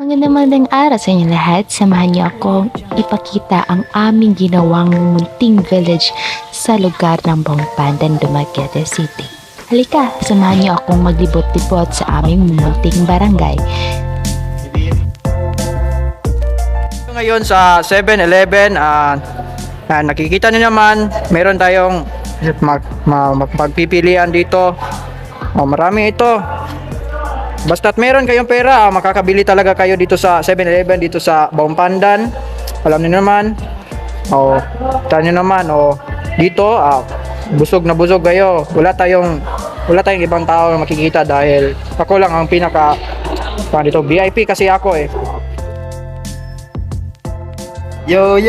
Magandang araw sa inyo lahat. Samahan niyo akong ipakita ang aming ginawang munting village sa lugar ng Bongpandan, Dumaguete City. Halika, samahan niyo akong maglibot-libot sa aming munting barangay. Ngayon sa 7-Eleven, nakikita niyo naman, meron tayong magpipilian dito. Marami ito. Basta't meron kayong pera, makakabili talaga kayo dito sa 7-Eleven, dito sa Bongpandan. Alam niyo naman. Tanyo naman, dito, busog na busog kayo. Wala tayong ibang tao na makikita dahil ako lang ang pinaka dito, VIP kasi ako eh. Yo!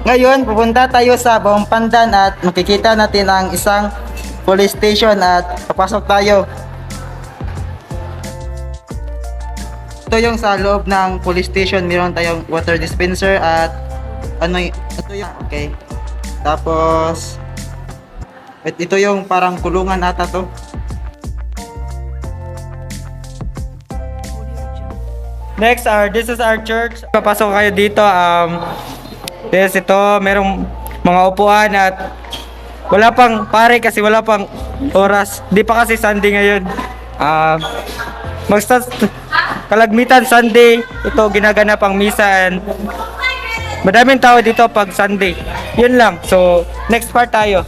Ngayon, pupunta tayo sa Bongpandan at makikita natin ang isang police station at papasok tayo. Ito yung sa loob ng police station, meron tayong water dispenser at ito yung, okay. Tapos, ito yung parang kulungan ata to. Next, this is our church. Papasok kayo dito. Ito, merong mga upuan at wala pang pare kasi wala pang oras. Di pa kasi Sunday ngayon. Kalagmitan Sunday, ito ginaganap ang misa and madaming tao dito pag Sunday. Yun lang. So, next part tayo.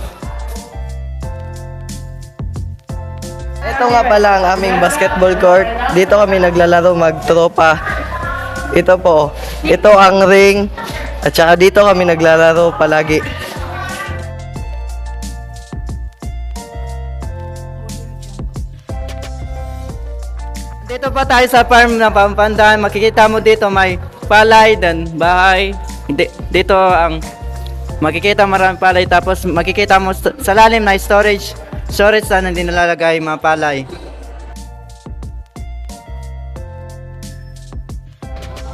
Ito nga pala ang aming basketball court. Dito kami naglalaro magtropa. Ito po. Ito ang ring. At saka dito kami naglalaro palagi. Dito pa tayo sa farm ng Bongpandan. Makikita mo dito may palay dan bahay. Dito ang makikita maraming palay. Tapos makikita mo sa lalim na storage na hindi nalalagay mga palay.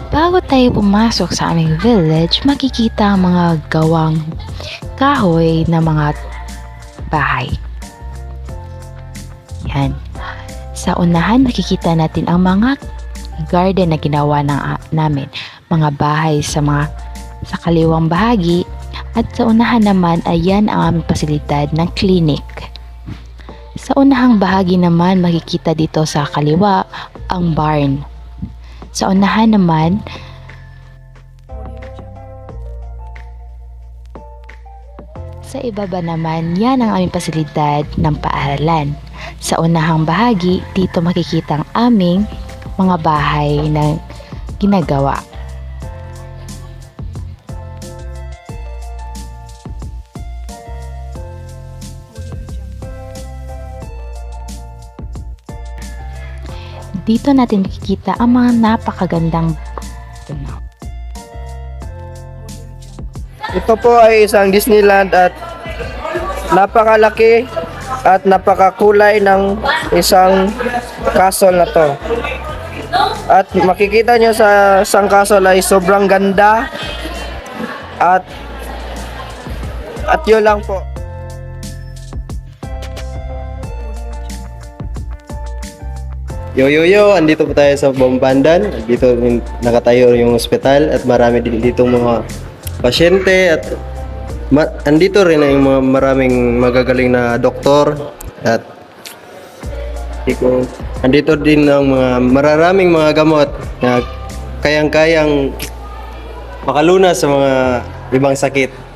Bago tayo pumasok sa aming village, makikita ang mga gawang kahoy na mga bahay. Yan. Sa unahan, makikita natin ang mga garden na ginawa namin. Mga bahay sa kaliwang bahagi. At sa unahan naman, ayan ang aming pasilidad ng clinic. Sa unahang bahagi naman, makikita dito sa kaliwa ang barn. Sa unahan naman, sa ibaba naman, yan ang aming pasilidad ng paaralan. Sa unahang bahagi, dito makikita ang aming mga bahay na ginagawa. Dito natin makikita ang mga napakagandang Ito po ay isang Disneyland at napakalaki at napakakulay ng isang castle na to. At makikita nyo sa isang castle ay sobrang ganda at yun lang po. Yo, andito po tayo sa Bongpandan. Dito nakatayo yung ospital at marami din dito mga pasyente at andito rin ang mga maraming magagaling na doktor at andito din ang mga maraming mga gamot na kayang-kayang makalunas sa mga ibang sakit.